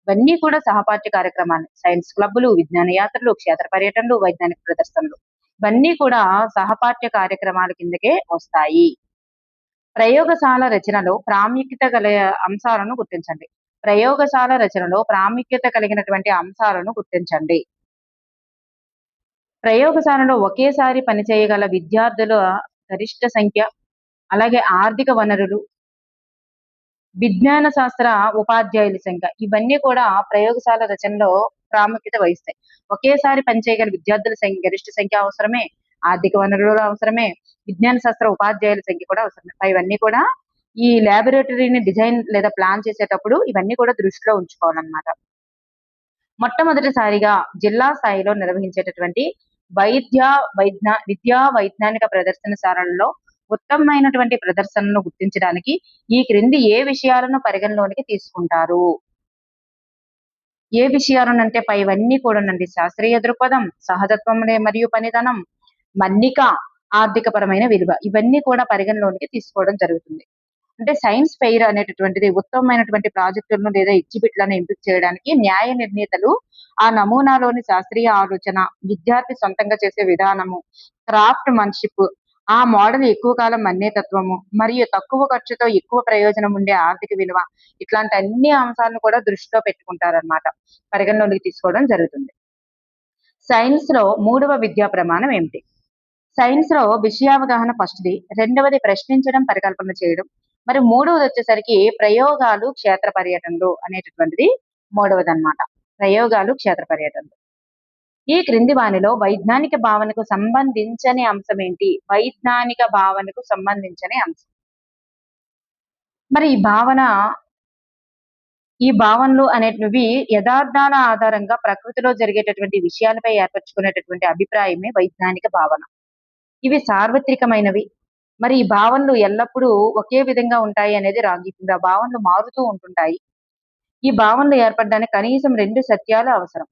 ఇవన్నీ కూడా సహపాఠ్య కార్యక్రమాలు. సైన్స్ క్లబ్బులు, విజ్ఞాన యాత్రలు, క్షేత్ర పర్యటనలు, వైజ్ఞానిక ప్రదర్శనలు ఇవన్నీ కూడా సహపాఠ్య కార్యక్రమాల కిందకే వస్తాయి. ప్రయోగశాల రచనలో ప్రాముఖ్యత గల అంశాలను గుర్తించండి. ప్రయోగశాల రచనలో ప్రాముఖ్యత కలిగినటువంటి అంశాలను గుర్తించండి. ప్రయోగశాలలో ఒకేసారి పనిచేయగల విద్యార్థుల గరిష్ట సంఖ్య, అలాగే ఆర్థిక వనరులు, విజ్ఞాన శాస్త్ర ఉపాధ్యాయుల సంఖ్య ఇవన్నీ కూడా ప్రయోగశాల రచనలో ప్రాముఖ్యత వహిస్తాయి. ఒకేసారి పనిచేయగల విద్యార్థుల గరిష్ట సంఖ్య అవసరమే, ఆర్థిక వనరులు అవసరమే, విజ్ఞాన శాస్త్ర ఉపాధ్యాయుల సంఖ్య కూడా అవసరమే. ఇవన్నీ కూడా ఈ ల్యాబొరేటరీని డిజైన్ లేదా ప్లాన్ చేసేటప్పుడు ఇవన్నీ కూడా దృష్టిలో ఉంచుకోవాలన్నమాట. మొట్టమొదటిసారిగా జిల్లా స్థాయిలో నిర్వహించేటటువంటి విద్యా వైజ్ఞానిక ప్రదర్శనశాలల్లో ఉత్తమమైనటువంటి ప్రదర్శనను గుర్తించడానికి ఈ క్రింది ఏ విషయాలను పరిగణలోనికి తీసుకుంటారు? ఏ విషయాలను అంటే పైవన్నీ కూడానండి. శాస్త్రీయ దృక్పథం, సహజత్వం మరియు పనితనం, మన్నిక, ఆర్థిక పరమైన విలువ ఇవన్నీ కూడా పరిగణలోనికి తీసుకోవడం జరుగుతుంది. అంటే సైన్స్ ఫెయిర్ అనేటటువంటిది ఉత్తమమైనటువంటి ప్రాజెక్టులను లేదా ఎగ్జిబిట్లను ఎంపిక చేయడానికి న్యాయ నిర్ణేతలు ఆ నమూనాలోని శాస్త్రీయ ఆలోచన, విద్యార్థి సొంతంగా చేసే విధానము, క్రాఫ్ట్ మన్షిప్, ఆ మోడల్ ఎక్కువ కాలం మన్నేతత్వము మరియు తక్కువ ఖర్చుతో ఎక్కువ ప్రయోజనం ఉండే ఆర్థిక విలువ ఇట్లాంటి అన్ని అంశాలను కూడా దృష్టిలో పెట్టుకుంటారన్నమాట, పరిగణలోనికి తీసుకోవడం జరుగుతుంది. సైన్స్ లో 3వ విద్యా ప్రమాణం ఏమిటి? సైన్స్ లో విషయావగాహన ఫస్ట్ది, రెండవది ప్రశ్నించడం, పరికల్పన చేయడం, మరి మూడవది వచ్చేసరికి ప్రయోగాలు, క్షేత్ర పర్యటనలు అనేటటువంటిది మూడవది అన్నమాట. ప్రయోగాలు, క్షేత్ర పర్యటనలు. ఈ క్రింది వానిలో వైజ్ఞానిక భావనకు సంబంధించని అంశం ఏంటి? వైజ్ఞానిక భావనకు సంబంధించని అంశం. మరి ఈ భావనలు అనేటివి యథార్థాల ఆధారంగా ప్రకృతిలో జరిగేటటువంటి విషయాలపై ఏర్పరచుకునేటటువంటి అభిప్రాయమే వైజ్ఞానిక భావన. ఇవి సార్వత్రికమైనవి. మరి ఈ భావనలు ఎల్లప్పుడూ ఒకే విధంగా ఉంటాయి అనేది రాంగ్. ఆ భావనలు మారుతూ ఉంటుంటాయి. ఈ భావనలు ఏర్పడడానికి కనీసం 2 సత్యాలు అవసరం.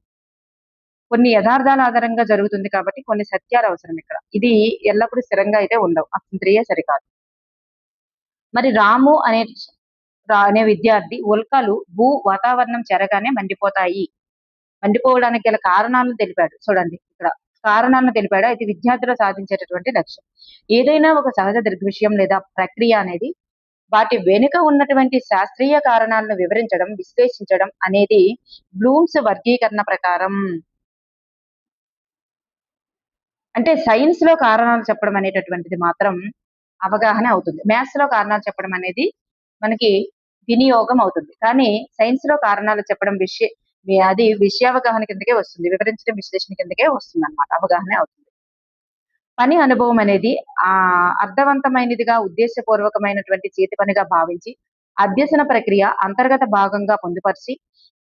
కొన్ని యథార్థాల ఆధారంగా జరుగుతుంది కాబట్టి కొన్ని సత్యాలు అవసరం ఇక్కడ. ఇది ఎల్లప్పుడూ స్థిరంగా అయితే ఉండవు. ఆప్షన్ 3 సరికాదు. మరి రాము అనే విద్యార్థి ఉల్కలు వాతావరణం చేరగానే మండిపోవడానికి గల కారణాలను తెలిపాడు. చూడండి ఇక్కడ కారణాలను తెలిపాడు. అయితే విద్యార్థులు సాధించేటటువంటి లక్ష్యం ఏదైనా ఒక సహజ దృగ్విషయం లేదా ప్రక్రియ అనేది వాటి వెనుక ఉన్నటువంటి శాస్త్రీయ కారణాలను వివరించడం, విశ్లేషించడం అనేది బ్లూమ్స్ వర్గీకరణ ప్రకారం. అంటే సైన్స్ లో కారణాలు చెప్పడం అనేటటువంటిది మాత్రం అవగాహన అవుతుంది. మ్యాథ్స్ లో కారణాలు చెప్పడం అనేది మనకి వినియోగం అవుతుంది. కానీ సైన్స్ లో కారణాలు చెప్పడం అది విషయావగాహన కిందకే వస్తుంది, వివరించడం విశ్లేషణ కిందకే వస్తుంది అన్నమాట, అవగాహన అవుతుంది. పని అనుభవం అనేది అర్థవంతమైనదిగా, ఉద్దేశపూర్వకమైనటువంటి చేతి పనిగా భావించి అభ్యసన ప్రక్రియ అంతర్గత భాగంగా పొందుపరిచి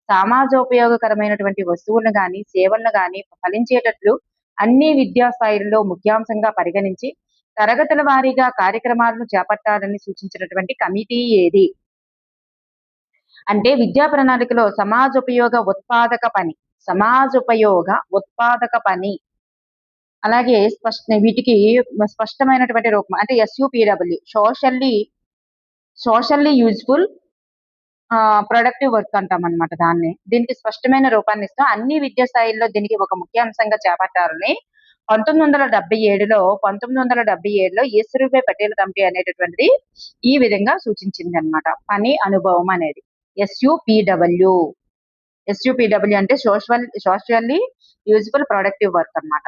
సమాజోపయోగకరమైనటువంటి వస్తువులను గాని, సేవలను గాని ఫలించేటట్లు అన్ని విద్యా స్థాయిల్లో ముఖ్యాంశంగా పరిగణించి తరగతుల వారీగా కార్యక్రమాలను చేపట్టాలని సూచించినటువంటి కమిటీ ఏది? అంటే విద్యా ప్రణాళికలో సమాజోపయోగ ఉత్పాదక పని అలాగే వీటికి స్పష్టమైనటువంటి రూపం అంటే SUPW, socially useful productive work అంటాం అనమాట దాన్ని. దీనికి స్పష్టమైన రూపాన్ని ఇస్తూ అన్ని విద్యా స్థాయిల్లో దీనికి ఒక ముఖ్యాంశంగా చేపట్టాలని 1977లో యేసురుభాయ్ పటేల్ కమిటీ అనేటటువంటిది ఈ విధంగా సూచించిందనమాట. పని అనుభవం అనేది. ఎస్‌యుపిడబ్ల్యూ. ఎస్‌యుపిడబ్ల్యూ అంటే సోషల్లీ యూజ్‌ఫుల్ ప్రొడక్టివ్ వర్క్ అన్నమాట.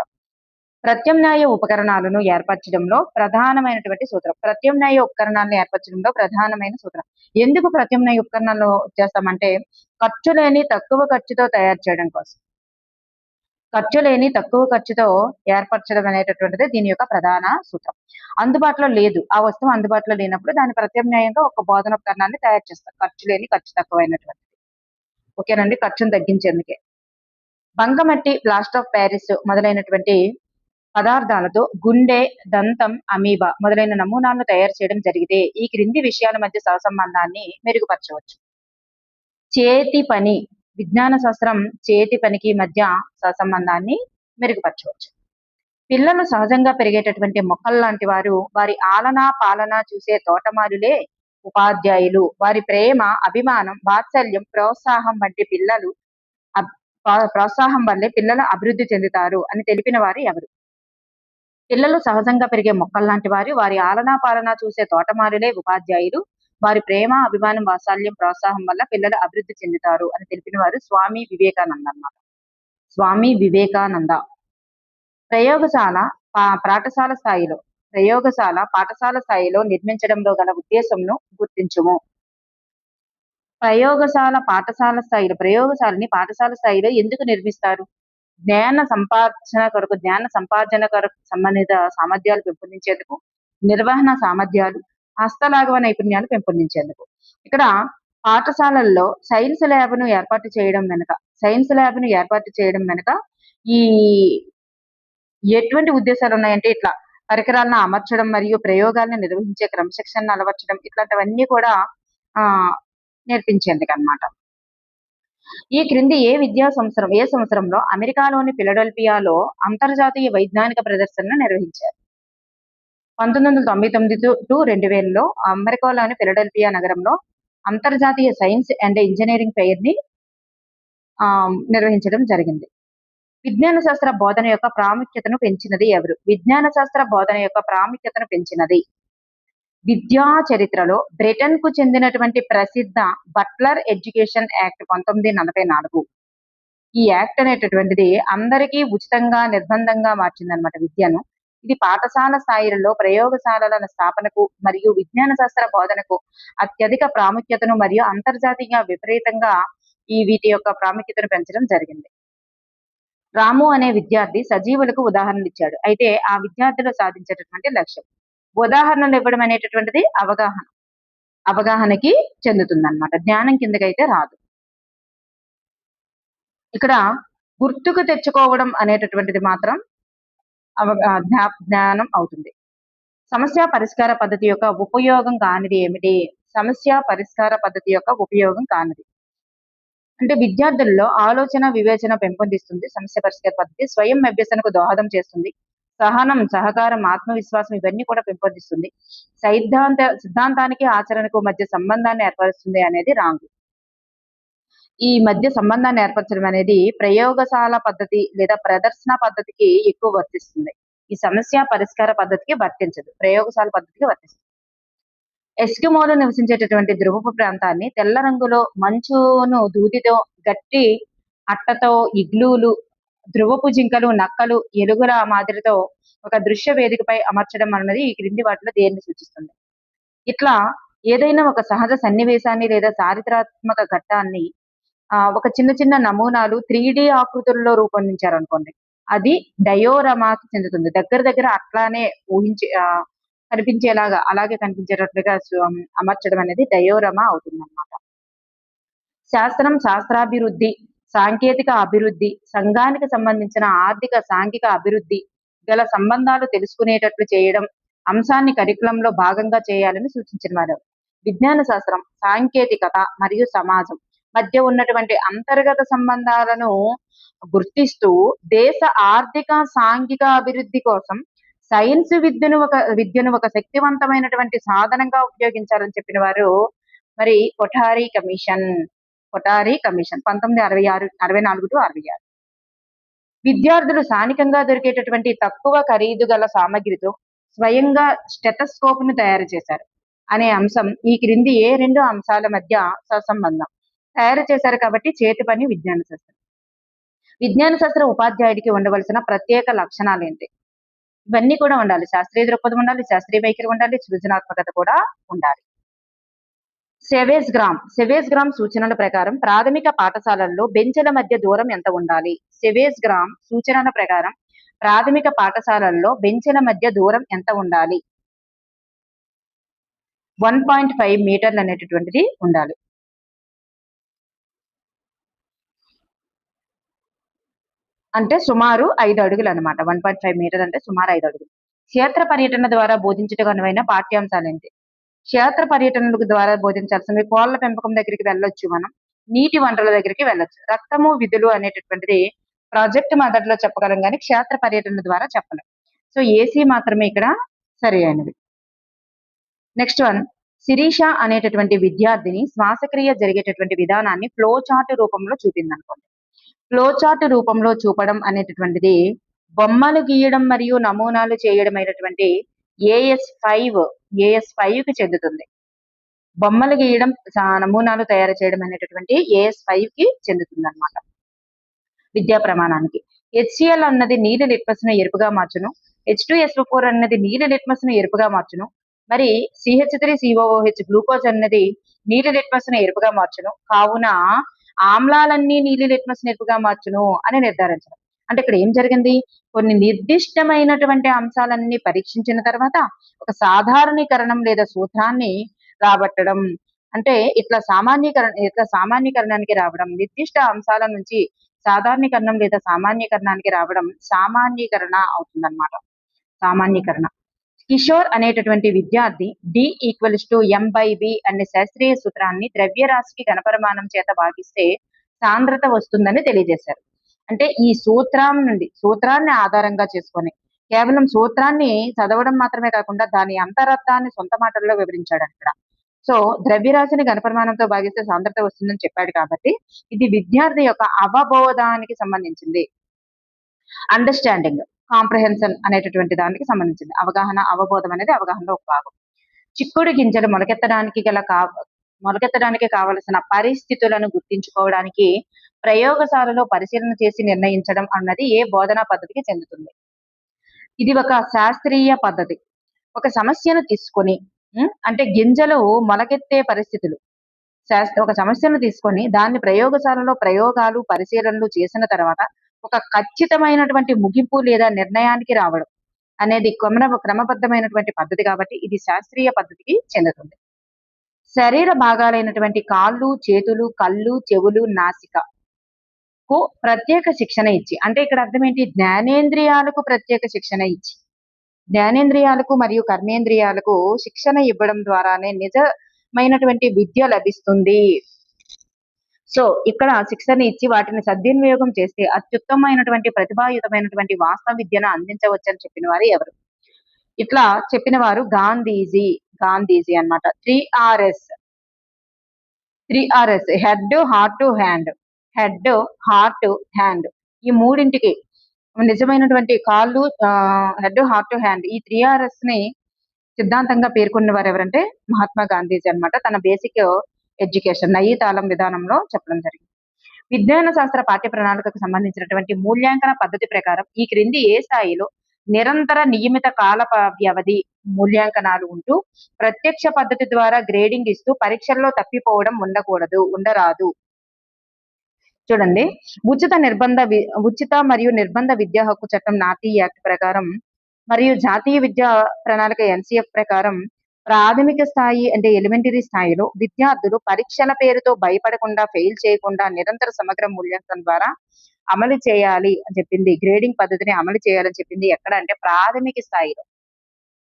ప్రత్యామ్నాయ ఉపకరణాలను ఏర్పరచడంలో ప్రధానమైనటువంటి సూత్రం. ప్రత్యామ్నాయ ఉపకరణాలను ఏర్పరచడంలో ప్రధానమైన సూత్రం. ఎందుకు ప్రత్యామ్నాయ ఉపకరణాలు చేస్తామంటే ఖర్చు లేని తక్కువ ఖర్చుతో తయారు చేయడం కోసం. ఖర్చు లేని తక్కువ ఖర్చుతో ఏర్పరచడం అనేటటువంటిది దీని యొక్క ప్రధాన సూత్రం. అందుబాటులో లేదు. ఆ వస్తువు అందుబాటులో లేనప్పుడు దాని ప్రత్యామ్నాయంగా ఒక బోధనోపకరణాన్ని తయారు చేస్తారు. ఖర్చు లేని, ఖర్చు తక్కువైనటువంటిది. ఓకేనండి. ఖర్చును తగ్గించేందుకే. బంకమట్టి, ప్లాస్టర్ ఆఫ్ ప్యారిస్ మొదలైనటువంటి పదార్థాలతో గుండె, దంతం, అమీబా మొదలైన నమూనాలను తయారు చేయడం జరిగితే ఈ క్రింది విషయాల మధ్య సహసంబంధాన్ని మెరుగుపరచవచ్చు. చేతి పని, విజ్ఞాన శాస్త్రం చేతి పనికి మధ్య సహసంబంధాన్ని మెరుగుపరచవచ్చు. పిల్లలు సహజంగా పెరిగేటటువంటి మొక్కల్లాంటి వారు. వారి ఆలనా పాలన చూసే తోటమాలులే ఉపాధ్యాయులు. వారి ప్రేమ, అభిమానం, వాత్సల్యం, ప్రోత్సాహం వల్లే పిల్లలు అభివృద్ధి చెందుతారు అని తెలిపిన వారు ఎవరు? పిల్లలు సహజంగా పెరిగే మొక్కల్లాంటి వారు. వారి ఆలనా పాలన చూసే తోటమాలులే ఉపాధ్యాయులు. వారి ప్రేమ, అభిమానం, వాత్సల్యం, ప్రోత్సాహం వల్ల పిల్లలు అభివృద్ధి చెందుతారు అని తెలిపిన వారు స్వామి వివేకానంద అన్నమాట. స్వామి వివేకానంద. ప్రయోగశాల పాఠశాల స్థాయిలో నిర్మించడంలో గల ఉద్దేశంను గుర్తించుము. ప్రయోగశాలని పాఠశాల స్థాయిలో ఎందుకు నిర్మిస్తారు? జ్ఞాన సంపార్జన కొరకు సంబంధిత సామర్థ్యాలు పెంపొందించేందుకు, నిర్వహణ సామర్థ్యాలు, హస్తలాఘవ నైపుణ్యాలు పెంపొందించేందుకు. ఇక్కడ పాఠశాలల్లో సైన్స్ ల్యాబ్‌ను ఏర్పాటు చేయడం వెనుక ఈ ఎటువంటి ఉద్దేశాలు ఉన్నాయంటే ఇట్లా పరికరాలను అమర్చడం మరియు ప్రయోగాలను నిర్వహించే క్రమశిక్షణను అలవర్చడం ఇట్లాంటివన్నీ కూడా నేర్పించేందుకన్నమాట. ఈ క్రింది ఏ సంవత్సరంలో అమెరికాలోని ఫిలడెల్ఫియాలో అంతర్జాతీయ వైజ్ఞానిక ప్రదర్శనను నిర్వహించారు? 1999-2000లో అమెరికాలోని ఫిలడెల్ఫియా నగరంలో అంతర్జాతీయ సైన్స్ అండ్ ఇంజనీరింగ్ ఫెయిర్‌ని నిర్వహించడం జరిగింది. విజ్ఞాన శాస్త్ర బోధన యొక్క ప్రాముఖ్యతను పెంచినది ఎవరు? విద్యా చరిత్రలో బ్రిటన్‌కు చెందినటువంటి ప్రసిద్ధ బట్లర్ ఎడ్యుకేషన్ యాక్ట్ 1944. ఈ యాక్ట్ అనేటటువంటిది అందరికీ ఉచితంగా నిర్బంధంగా మార్చిందన్నమాట విద్యను. ఇది పాఠశాల స్థాయిలలో ప్రయోగశాలల స్థాపనకు మరియు విజ్ఞాన శాస్త్ర బోధనకు అత్యధిక ప్రాముఖ్యతను మరియు అంతర్జాతీయంగా విపరీతంగా వీటి యొక్క ప్రాముఖ్యతను పెంచడం జరిగింది. రాము అనే విద్యార్థి సజీవులకు ఉదాహరణలిచ్చాడు. అయితే ఆ విద్యార్థిలో సాధించేటటువంటి లక్ష్యం. ఉదాహరణలు ఇవ్వడం అనేటటువంటిది అవగాహనకి చెందుతుందన్నమాట. జ్ఞానం కిందకైతే రాదు. ఇక్కడ గుర్తుకు తెచ్చుకోవడం అనేటటువంటిది మాత్రం జ్ఞానం అవుతుంది. సమస్య పరిష్కార పద్ధతి యొక్క ఉపయోగం కానిది ఏమిటి? అంటే విద్యార్థుల్లో ఆలోచన, వివేచన పెంపొందిస్తుంది. సమస్య పరిష్కార పద్ధతి స్వయం అభ్యసనకు దోహదం చేస్తుంది. సహనం, సహకారం, ఆత్మవిశ్వాసం ఇవన్నీ కూడా పెంపొందిస్తుంది. సిద్ధాంతానికి ఆచరణకు మధ్య సంబంధాన్ని ఏర్పరుస్తుంది అనేది రాంగ్. ఈ మధ్య సంబంధాన్ని ఏర్పరచడం అనేది ప్రయోగశాల పద్ధతి లేదా ప్రదర్శన పద్ధతికి ఎక్కువ వర్తిస్తుంది. ఈ సమస్య పరిష్కార పద్ధతికి వర్తించదు. ప్రయోగశాల పద్ధతికి వర్తిస్తుంది. ఎస్కిమోలు నివసించేటటువంటి ధ్రువపు ప్రాంతాన్ని తెల్ల రంగులో మంచును దూదితో, గట్టి అట్టతో ఇగ్లూలు, ధ్రువపు జింకలు, నక్కలు, ఎలుగుల మాదిరితో ఒక దృశ్య వేదికపై అమర్చడం అన్నది ఈ క్రింది వాటిలో దేన్ని సూచిస్తుంది? ఇట్లా ఏదైనా ఒక సహజ సన్నివేశాన్ని లేదా చారిత్రాత్మక ఘట్టాన్ని ఒక చిన్న చిన్న నమూనాలు 3D ఆకృతుల్లో రూపొందించారనుకోండి. అది డయోరమాకి చెందుతుంది. దగ్గర అట్లానే కనిపించేలాగా అలాగే కనిపించేటట్లుగా అమర్చడం అనేది డయోరమా అవుతుందన్నమాట. శాస్త్రం, శాస్త్రాభివృద్ధి, సాంకేతిక అభివృద్ధి, సంఘానికి సంబంధించిన ఆర్థిక, సాంఘిక అభివృద్ధి గల సంబంధాలు తెలుసుకునేటట్లు చేయడం అంశాన్ని కరికులంలో భాగంగా చేయాలని సూచించిన వారు. విజ్ఞాన శాస్త్రం సాంకేతికత మరియు సమాజం మధ్య ఉన్నటువంటి అంతర్గత సంబంధాలను గుర్తిస్తూ దేశ ఆర్థిక, సాంఘిక అభివృద్ధి కోసం సైన్స్ విద్యను ఒక శక్తివంతమైనటువంటి సాధనంగా ఉపయోగించాలని చెప్పిన వారు మరి కొఠారి కమిషన్ 1966 విద్యార్థులు స్థానికంగా దొరికేటటువంటి తక్కువ ఖరీదు గల సామగ్రితో స్వయంగా స్టెటస్కోప్ ను తయారు చేశారు అనే అంశం ఈ క్రింది ఏ రెండు అంశాల మధ్య సహసంబంధం. తయారు చేశారు కాబట్టి చేతి పని విజ్ఞాన శాస్త్ర ఉపాధ్యాయుడికి ఉండవలసిన ప్రత్యేక లక్షణాలు ఏంటి? ఇవన్నీ కూడా ఉండాలి. శాస్త్రీయ దృక్పథం ఉండాలి, శాస్త్రీయ వైఖరి ఉండాలి, సృజనాత్మకత కూడా ఉండాలి. సెవేజ్ గ్రామ్ సూచనల ప్రకారం ప్రాథమిక పాఠశాలల్లో బెంచ్ల మధ్య దూరం ఎంత ఉండాలి? సెవేజ్ గ్రామ్ సూచనల ప్రకారం ప్రాథమిక పాఠశాలల్లో బెంచ్ల మధ్య దూరం ఎంత ఉండాలి? 1.5 మీటర్లు అనేటటువంటిది ఉండాలి. అంటే సుమారు 5 అడుగులు అనమాట. 1.5 మీటర్ అంటే సుమారు 5 అడుగులు. క్షేత్ర పర్యటన ద్వారా బోధించటకు అనువైన పాఠ్యాంశాలు ఏంటి? క్షేత్ర పర్యటనలకు ద్వారా బోధించాల్సినవి కోళ్ల పెంపకం దగ్గరికి వెళ్ళొచ్చు మనం, నీటి వనరుల దగ్గరికి వెళ్ళొచ్చు. రక్తము విధులు అనేటటువంటిది ప్రాజెక్ట్ మెథడ్ లో చెప్పగలం కానీ క్షేత్ర పర్యటన ద్వారా చెప్పలేం. సో ఏసీ మాత్రమే ఇక్కడ సరి అయినది. నెక్స్ట్ వన్, శిరీష అనేటటువంటి విద్యార్థిని శ్వాసక్రియ జరిగేటటువంటి విధానాన్ని ఫ్లో చార్ట్ రూపంలో చూపింది అనుకోండి. ఫ్లో చార్ట్ రూపంలో చూపడం అనేటటువంటిది బొమ్మలు గీయడం మరియు నమూనాలు చేయడం అయినటువంటి AS5 కి చెందుతుంది. బొమ్మలు గీయడం నమూనాలు తయారు చేయడం అనేటటువంటి AS5 కి చెందుతుంది అనమాట విద్యా ప్రమాణానికి. HCl అన్నది నీలి లిట్మస్ ను ఎరుపుగా మార్చును. H2SO4 అన్నది నీలి లిట్మస్ ను ఎరుపుగా మార్చును. మరి CH3COOH గ్లూకోజ్ అన్నది నీలి లిట్మస్ ను ఎరుపుగా మార్చును. కావున ఆమ్లాలన్నీ నీలి లిట్మస్ ను ఎరుపుగా మార్చును అని నిర్ధారించడం. అంటే ఇక్కడ ఏం జరిగింది? కొన్ని నిర్దిష్టమైనటువంటి అంశాలన్నీ పరీక్షించిన తర్వాత ఒక సాధారణీకరణం లేదా సూత్రాన్ని రాబట్టడం. అంటే ఇట్లా సామాన్యీకరణానికి రావడం, నిర్దిష్ట అంశాల నుంచి సాధారణీకరణం లేదా సామాన్యీకరణానికి రావడం సామాన్యీకరణ అవుతుందన్నమాట. సామాన్యీకరణ. కిషోర్ అనేటటువంటి విద్యార్థి D=m/v అనే శాస్త్రీయ సూత్రాన్ని ద్రవ్యరాశికి ఘనపరిమాణం చేత భాగిస్తే సాంద్రత వస్తుందని తెలియజేశారు. అంటే ఈ సూత్రాన్ని ఆధారంగా చేసుకొని కేవలం సూత్రాన్ని చదవడం మాత్రమే కాకుండా దాని అంతరార్థాన్ని సొంత మాటల్లో వివరించాడు అక్కడ. సో ద్రవ్యరాశిని ఘనపరిమాణంతో భాగిస్తే సాంద్రత వస్తుందని చెప్పాడు కాబట్టి ఇది విద్యార్థి యొక్క అవబోధానికి సంబంధించింది. అండర్స్టాండింగ్, కాంప్రహెన్షన్ అనేటటువంటి దానికి సంబంధించింది. అవబోధం అనేది అవగాహనలో ఒక భాగం. చిక్కుడు గింజలు మొలకెత్తడానికి కావలసిన పరిస్థితులను గుర్తించుకోవడానికి ప్రయోగశాలలో పరిశీలన చేసి నిర్ణయించడం అన్నది ఏ బోధనా పద్ధతికి చెందుతుంది? ఇది ఒక శాస్త్రీయ పద్ధతి. ఒక సమస్యను తీసుకొని అంటే గింజలు మొలకెత్తే పరిస్థితులు, ఒక సమస్యను తీసుకొని దాన్ని ప్రయోగశాలలో ప్రయోగాలు పరిశీలనలు చేసిన తర్వాత ఒక ఖచ్చితమైనటువంటి ముగింపు లేదా నిర్ణయానికి రావడం అనేది క్రమబద్ధమైనటువంటి పద్ధతి కాబట్టి ఇది శాస్త్రీయ పద్ధతికి చెందుతుంది. శరీర భాగాలైనటువంటి కాళ్ళు, చేతులు, కళ్ళు, చెవులు, నాసికకు ప్రత్యేక శిక్షణ ఇచ్చి, అంటే ఇక్కడ అర్థం ఏంటి? జ్ఞానేంద్రియాలకు ప్రత్యేక శిక్షణ ఇచ్చి, జ్ఞానేంద్రియాలకు మరియు కర్మేంద్రియాలకు శిక్షణ ఇవ్వడం ద్వారానే నిజమైనటువంటి విద్య లభిస్తుంది. సో ఇక్కడ శిక్షణ ఇచ్చి వాటిని సద్వినియోగం చేస్తే అత్యుత్తమైనటువంటి ప్రతిభాయుతమైనటువంటి వాస్తవ విద్యను అందించవచ్చని చెప్పిన వారు ఎవరు? ఇట్లా చెప్పిన వారు గాంధీజీ అన్నమాట. 3Rs హెడ్, హార్ట్, హ్యాండ్ ఈ మూడింటికి నిజమైనటువంటి కాళ్ళు, హెడ్, హార్ట్, హ్యాండ్ ఈ 3Rs ని సిద్ధాంతంగా పేర్కొన్న వారు ఎవరంటే మహాత్మా గాంధీజీ అన్నమాట. తన బేసిక్ ఎడ్యుకేషన్ నయీ తాళం విధానంలో చెప్పడం జరిగింది. విజ్ఞాన శాస్త్ర పాఠ్య ప్రణాళికకు సంబంధించినటువంటి మూల్యాంకన పద్ధతి ప్రకారం ఈ క్రింది ఏ స్థాయిలో నిరంతర నియమిత కాల వ్యవధి మూల్యాంకనాలు ఉంటూ ప్రత్యక్ష పద్ధతి ద్వారా గ్రేడింగ్ ఇస్తూ పరీక్షల్లో తప్పిపోవడం ఉండరాదు? చూడండి, ఉచిత మరియు నిర్బంధ విద్యా హక్కు చట్టం నార్తీ యాక్ట్ ప్రకారం మరియు జాతీయ విద్యా ప్రణాళిక NCF ప్రకారం ప్రాథమిక స్థాయి అంటే ఎలిమెంటరీ స్థాయిలో విద్యార్థులు పరీక్షల పేరుతో భయపడకుండా, ఫెయిల్ చేయకుండా నిరంతర సమగ్ర మూల్యాంకనం ద్వారా అమలు చేయాలి అని చెప్పింది. గ్రేడింగ్ పద్ధతిని అమలు చేయాలని చెప్పింది ఎక్కడ అంటే ప్రాథమిక స్థాయిలో.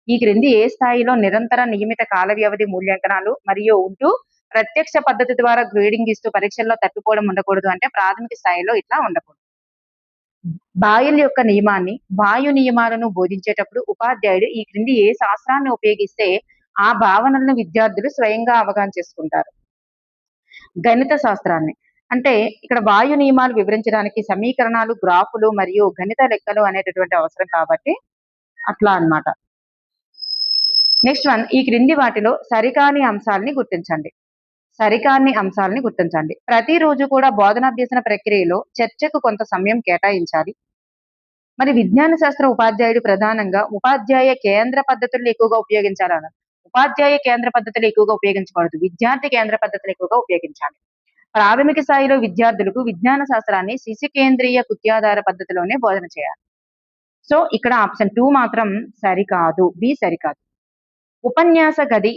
ఈ క్రింది ఏ స్థాయిలో నిరంతర నియమిత కాల వ్యవధి మూల్యాంకనాలు మరియు ఉంటూ ప్రత్యక్ష పద్ధతి ద్వారా గ్రేడింగ్ ఇస్తూ పరీక్షల్లో తప్పిపోవడం ఉండకూడదు అంటే ప్రాథమిక స్థాయిలో ఇట్లా ఉండకూడదు. వాయు నియమాలను బోధించేటప్పుడు ఉపాధ్యాయుడు ఈ క్రింది ఏ శాస్త్రాన్ని ఉపయోగిస్తే ఆ భావనలను విద్యార్థులు స్వయంగా అవగాహన చేసుకుంటారు? గణిత శాస్త్రాన్ని. అంటే ఇక్కడ వాయు నియమాలు వివరించడానికి సమీకరణాలు, గ్రాఫులు మరియు గణిత లెక్కలు అనేటటువంటి అవసరం కాబట్టి అట్లా అన్నమాట. నెక్స్ట్ వన్, ఈ క్రింది వాటిలో సరికాని అంశాలని గుర్తించండి. సరికాని అంశాలని గుర్తించండి. ప్రతిరోజు కూడా బోధనాభ్యసన ప్రక్రియలో చర్చకు కొంత సమయం కేటాయించాలి. మరి విజ్ఞాన శాస్త్ర ఉపాధ్యాయుడు ప్రధానంగా ఉపాధ్యాయ కేంద్ర పద్ధతులను ఎక్కువగా ఉపయోగించాలన్నారు. ఉపాధ్యాయ కేంద్ర పద్ధతులు ఎక్కువగా ఉపయోగించకూడదు. విద్యార్థి కేంద్ర పద్ధతులు ఎక్కువగా ఉపయోగించాలి. ప్రాథమిక స్థాయిలో విద్యార్థులకు విజ్ఞాన శాస్త్రాన్ని శిశు కేంద్రీయ కృత్యాధార పద్ధతిలోనే బోధన చేయాలి. సో ఇక్కడ ఆప్షన్ 2 మాత్రం సరికాదు. బి సరికాదు. ఉపన్యాస గది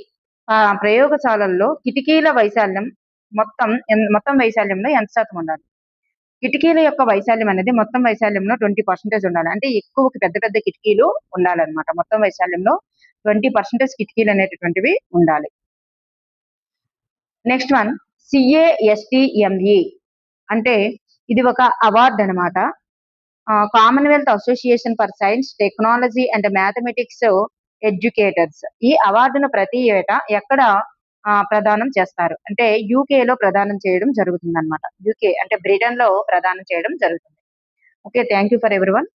ప్రయోగశాలల్లో కిటికీల వైశాల్యం మొత్తం వైశాల్యంలో ఎంత శాతం ఉండాలి? కిటికీల యొక్క వైశాల్యం అనేది మొత్తం వైశాల్యంలో 20% ఉండాలి. అంటే ఎక్కువ పెద్ద పెద్ద కిటికీలు ఉండాలన్నమాట. మొత్తం వైశాల్యంలో 20% కిటికీలు అనేటటువంటివి ఉండాలి. నెక్స్ట్ వన్, CASTME అంటే ఇది ఒక అవార్డు అనమాట. Commonwealth association for science, technology and mathematics educators. ఈ అవార్డును ప్రతి ఏటా ఎక్కడ ప్రదానం చేస్తారు అంటే యూకేలో ప్రదానం చేయడం జరుగుతుంది అనమాట. యూకే అంటే బ్రిటన్ లో ప్రదానం చేయడం జరుగుతుంది. Okay, thank you for everyone.